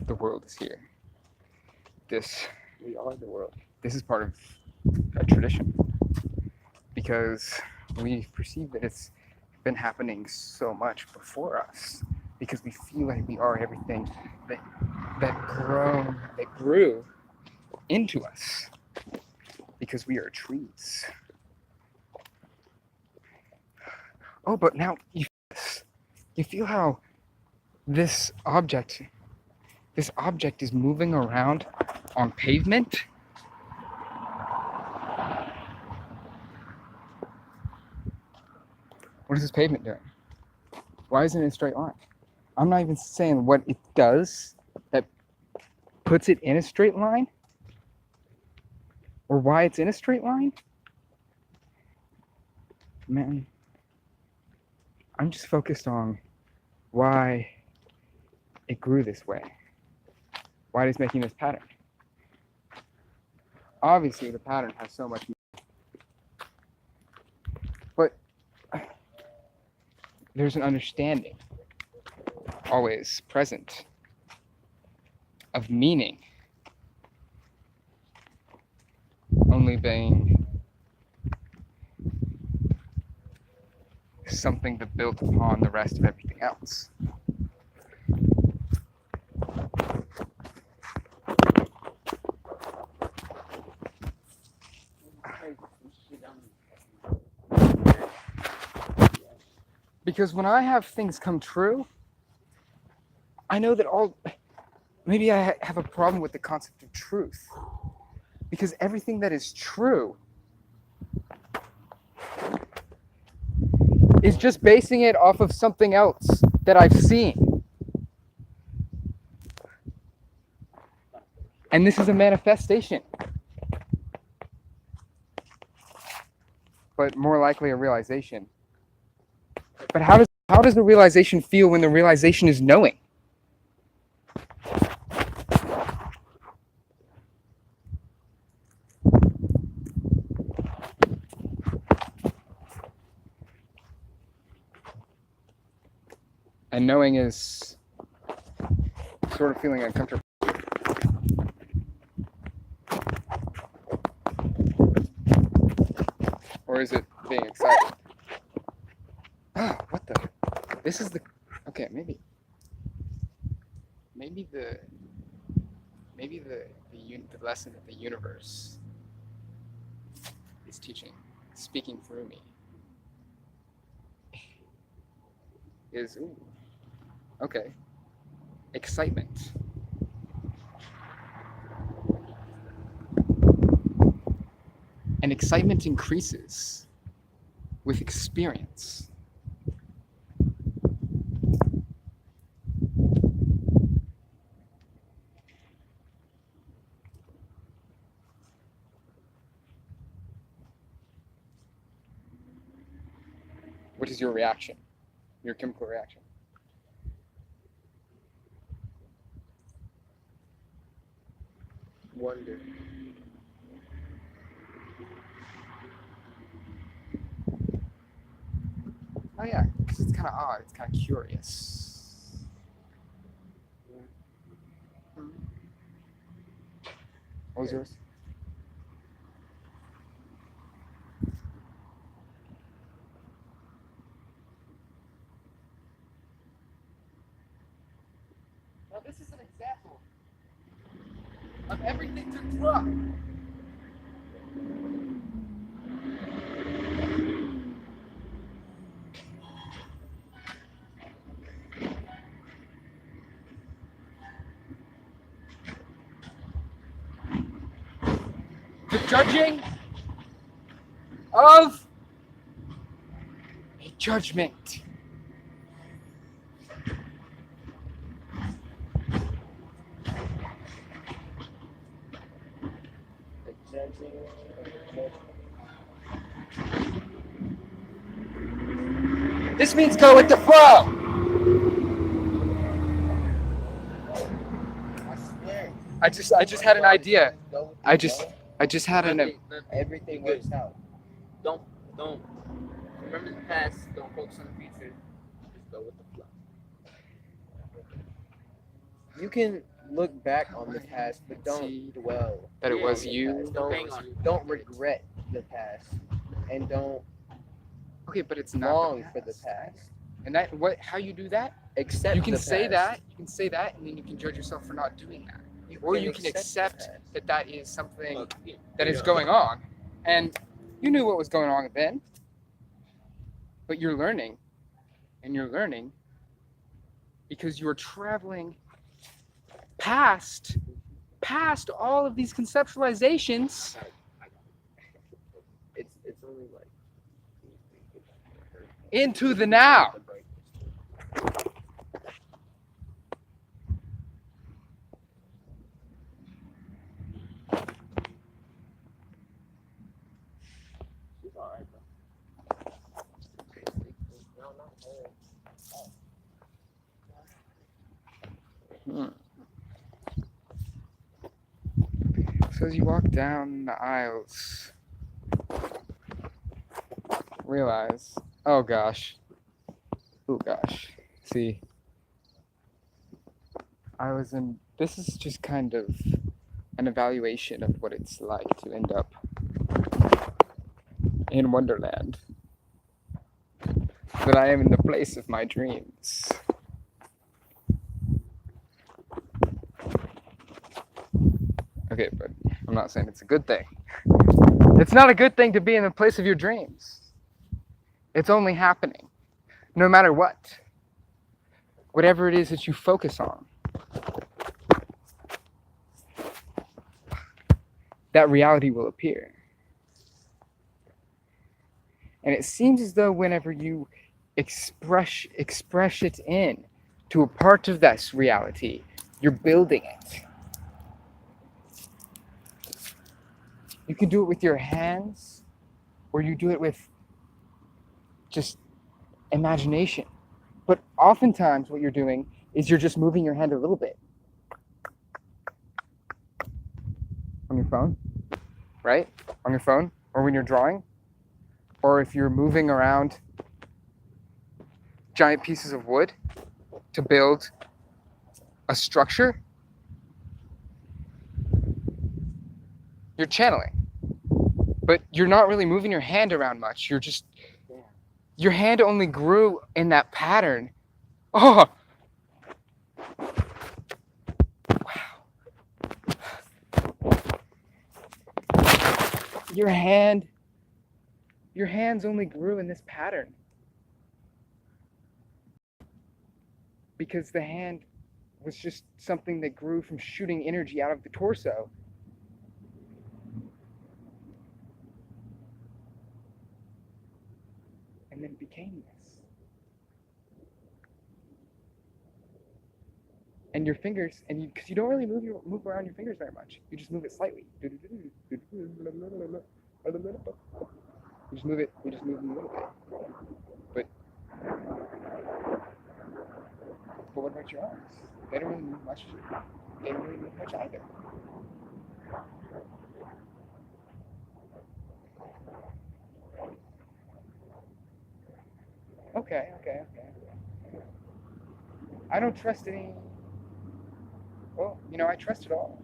The world is here. We are the world. This is part of a tradition because we perceive that it's been happening so much before us because we feel like we are everything that grew into us because we are trees. Oh, but now you feel how this object is moving around on pavement. What is this pavement doing? Why isn't it in a straight line? I'm not even saying what it does that puts it in a straight line or why it's in a straight line. Man, I'm just focused on why it grew this way. Why it is making this pattern. Obviously, the pattern has so much meaning. But there's an understanding always present of meaning only being something that built upon the rest of everything else. Because when I have things come true, I know that maybe I have a problem with the concept of truth. Because everything that is true is just basing it off of something else that I've seen. And this is a manifestation. But more likely a realization. But how does the realization feel when the realization is knowing? And knowing is sort of feeling uncomfortable. Or is it being excited? Oh, what the? This is the. Okay, maybe the lesson that the universe is teaching, speaking through me, is okay, excitement. And excitement increases with experience. What is your reaction? Your chemical reaction? Wonder. Oh yeah, because it's kind of odd. It's kind of curious. What was yours? Now this is an example of everything to drop. The judging of a judgment. This means go with the flow. I just had an idea. I just had an. Everything works out. Don't remember the past. Don't focus on the future. Just go with the flow. You can look back on the past, but See don't dwell. that it was on the you. past. Don't regret the past, and don't Okay, but it's not long for the past. And that how you do that? Accept You can the say past. that. You can say that, and then you can judge yourself for not doing that. Or you can accept the past. that that is something that is going on, and you knew what was going on then, but you're learning, and you're learning because you're traveling past all of these conceptualizations It's only like into the now. She's alright, bro. No, not her. So as you walk down the aisles, realize, oh gosh, see, this is just kind of an evaluation of what it's like to end up in Wonderland. That I am in the place of my dreams. Okay, but I'm not saying it's a good thing. It's not a good thing to be in the place of your dreams. It's only happening, no matter what. Whatever it is that you focus on, that reality will appear. And it seems as though whenever you express it in to a part of this reality, you're building it. You can do it with your hands, or you do it with just imagination. But oftentimes what you're doing is you're just moving your hand a little bit on your phone, right? On your phone, or when you're drawing, or if you're moving around giant pieces of wood to build a structure, you're channeling. But you're not really moving your hand around much. Your hand only grew in that pattern. Oh, wow. Your hands only grew in this pattern. Because the hand was just something that grew from shooting energy out of the torso. And then it became this. And your fingers, and because you don't really move around your fingers very much, you just move it slightly. You just move them a little bit. But what about your arms? They don't really move much. They don't really move much either. Okay. I don't trust any. Well, I trust it all.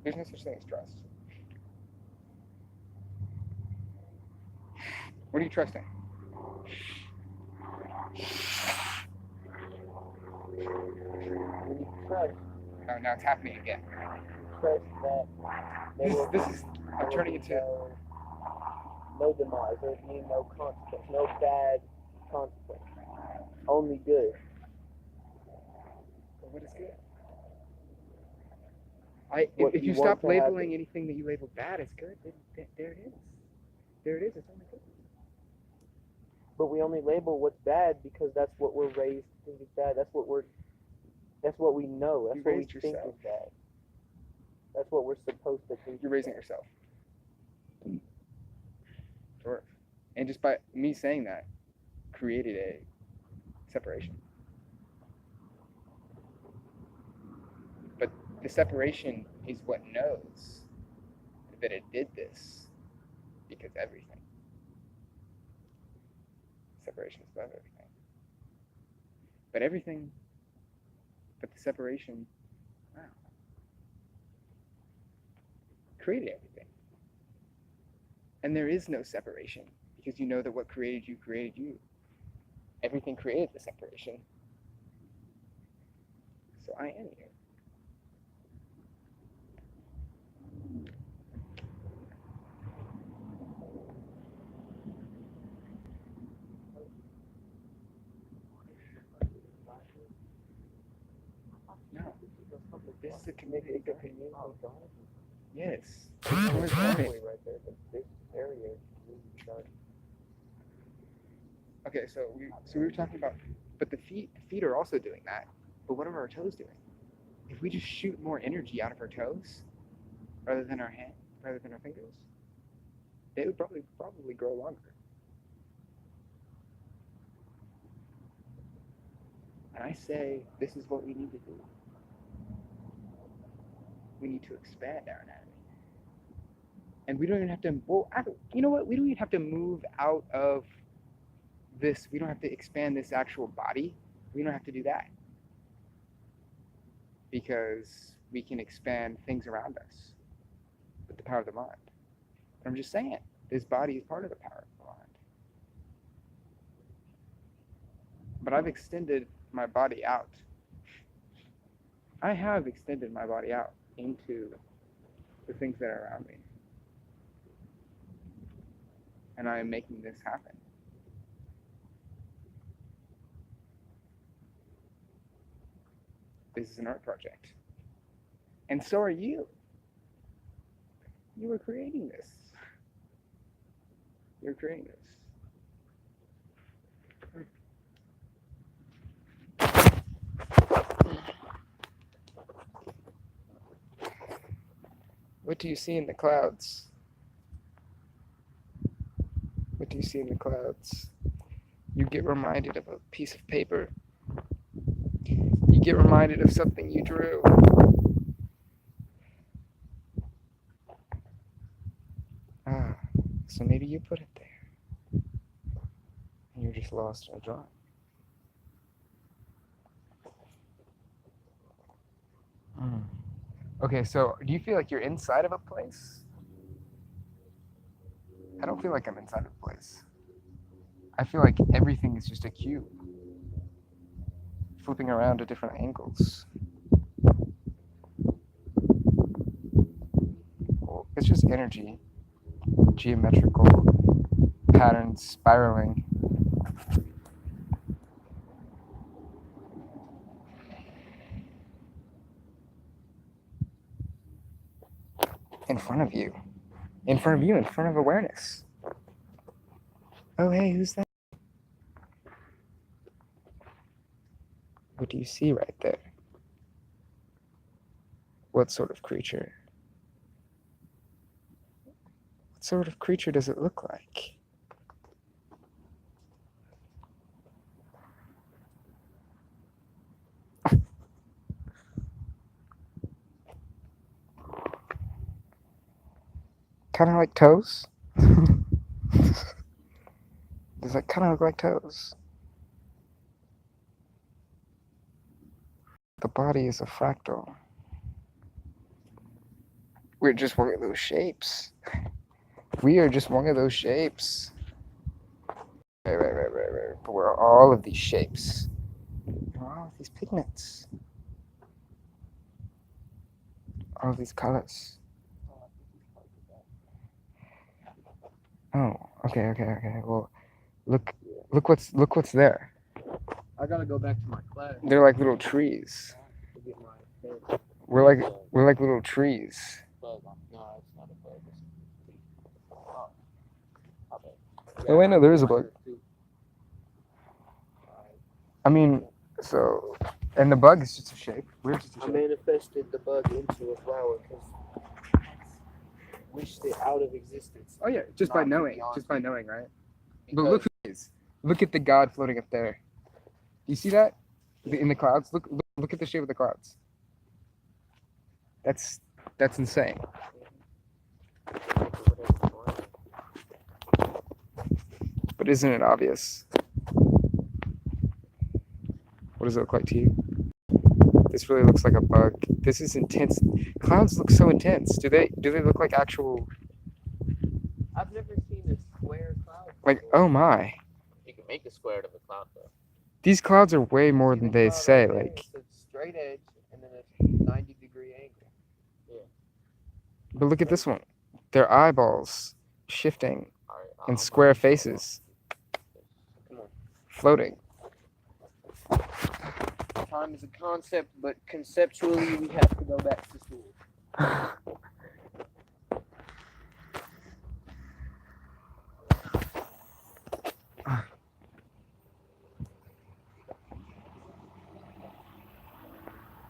There's no such thing as trust. What are you trusting? When you trust, Oh, now it's happening again. trust that This is. I'm turning into. No demise. There's no consequence. No bad consequence. Only good. Well, what is good? What If you you want stop to labeling happen. anything that you label bad as good, then there it is. There it is. It's only good. But we only label what's bad because that's what we're raised to think is bad. That's what we know. That's You what we raised think yourself. is bad. That's what we're supposed to think. You're raising yourself. Sure. And just by me saying that, created a separation. But the separation is what knows that it did this because everything. Separation is above everything. But everything, but the separation, wow, created everything. And there is no separation because you know that what created you created you. Everything created the separation. So I am you. No, this is a community. Yes. There's halfway right there, but this area is really dark. Okay, so we were talking about, but the feet are also doing that. But what are our toes doing? If we just shoot more energy out of our toes, rather than our hand, rather than our fingers, it would probably grow longer. And I say this is what we need to do. We need to expand our anatomy. And we don't even have to, well, you know what? We don't even have to move out of this. We don't have to expand this actual body. We don't have to do that. Because we can expand things around us with the power of the mind. But I'm just saying, this body is part of the power of the mind. But I've extended my body out. I have extended my body out into the things that are around me. And I am making this happen. This is an art project. And so are you. You were creating this. You're creating this. What do you see in the clouds? What do you see in the clouds? You get reminded of a piece of paper. You get reminded of something you drew. Ah, so maybe you put it there. And you're just lost in a drawing. Okay, so do you feel like you're inside of a place? I don't feel like I'm inside of a place. I feel like everything is just a cube, flipping around at different angles. Well, it's just energy, geometrical patterns spiraling. In front of you. In front of you, in front of awareness. Oh, hey, who's that? What do you see right there? What sort of creature? What sort of creature does it look like? Kind of like toes? Does that kind of look like toes? The body is a fractal. We're just one of those shapes. We are just one of those shapes. Right. But we're all of these shapes. We're all of these pigments. All of these colors. Oh, okay. Well, look what's there. I gotta go back to my class. They're like little trees. To get my head. We're like little trees. Bug. No, it's not a bug. Oh, okay. Oh wait, no, there is a bug. I mean, so, and the bug is just a shape. We're just a I shape. manifested the bug into a flower because wished it out of existence. Oh yeah, just by Not knowing, beyond. right? But look who it is. Look at the God floating up there. Do you see that? In the clouds. Look at the shape of the clouds. That's insane. But isn't it obvious? What does it look like to you? This really looks like a bug. This is intense. Clouds look so intense. Do they look like actual, I've never seen a square cloud like, before. oh my. You can make a square out of a cloud though. These clouds are way more See than the they cloud say. right there? Like, It's a straight edge and then a 90-degree angle. but look at this one. Their eyeballs shifting Alright, and square faces Come on. floating. Time is a concept, but conceptually we have to go back to school.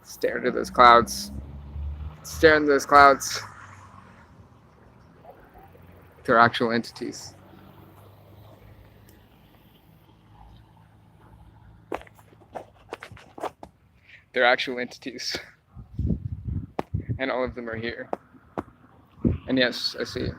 Stare into those clouds. Stare into those clouds. They're actual entities. They're actual entities. And all of them are here. And yes, I see it.